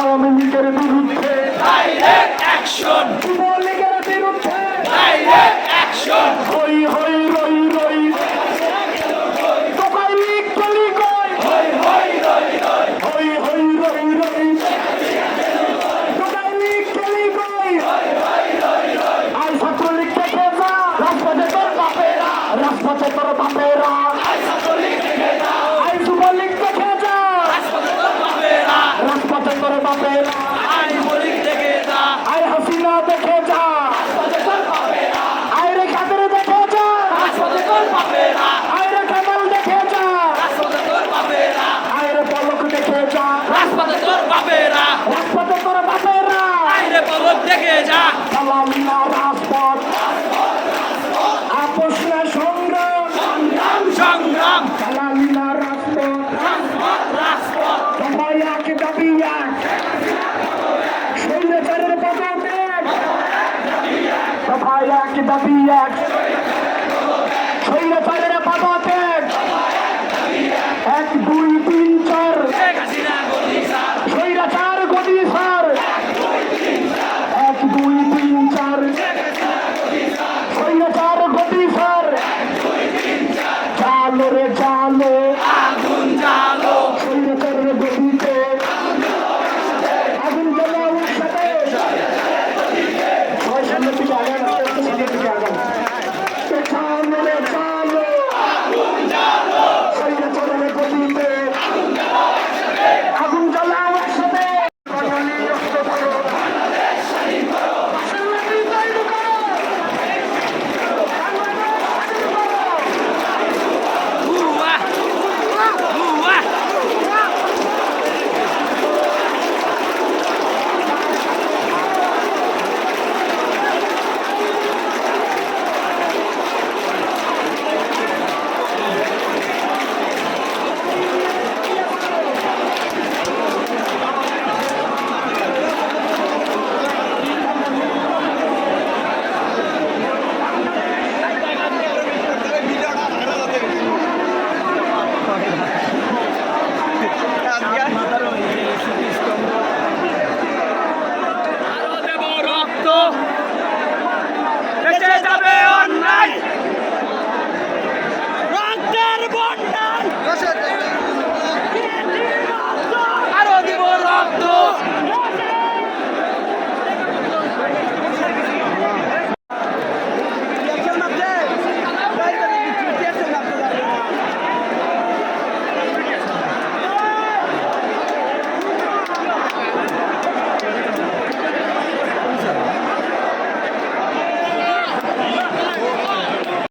আওয়ামী লীগের বিরুদ্ধে যুবলীগের বিরুদ্ধে হই হই রই রই টোকাই লীগ গলি কই হই হই রই রই টোকাই লীগ গলি কই আই ছাত্রলীগ দেখে যা রাজপথে তোর বাপেরা আই যুবলীগ দেখে যা রাজপথে তোর বাপেরা আই হাসিনা দেখে যা আই রে কাদের দেখে যা আই রে কামাল দেখে যা আই রে পলক দেখে যা রাজপথে তোর বাপেরা সালামিনা রাজপথ আপোষ না সংগ্রাম সালামিনা রাজপথ সবাই এক দাবি এক স্বৈরাচারের পদত্যাগ সবাই এক দাবি এক স্বৈরাচারের পদত্যাগ 1 2